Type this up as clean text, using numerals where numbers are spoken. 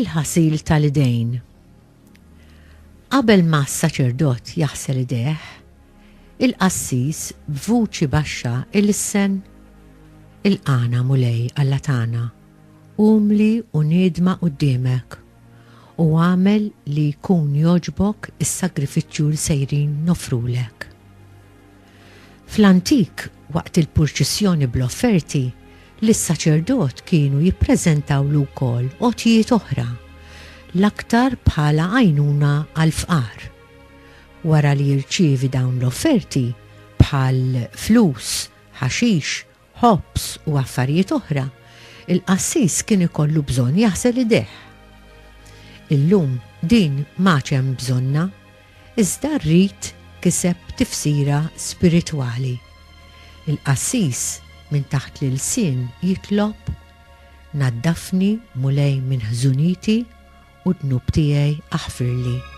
Il-ħasil tal-idejn. Qabel ma s-saċerdot jaħsel idejh, il-qassis b'vuċi baxxa il-sen il-qana mulej Alla tagħna, umli u niedma quddiemek u għamel li jkun jogħġbok is-sagrifiċċju li sejrin nofrulek. Fl-antik, waqt il-purċissjoni bl-offerti, lis-saċerdot kienu jippreżentawlu wkoll għotjiet oħra, l-aktar bħala għajnuna għall-fqar. Wara li jirċievi dawn l-offerti bħal flus, ħaxix, ħobs u affarijiet oħra, il-qassis kien ikollu bżonn jaħsel idejh. Illum din maċ hemm bżonna, iżda rrid kiseb tifsira spiritwali. Il-qassis minn taħt l-sin jitlob naddafni mulej minn ħżuniti u dnub tiegħi aħfirli.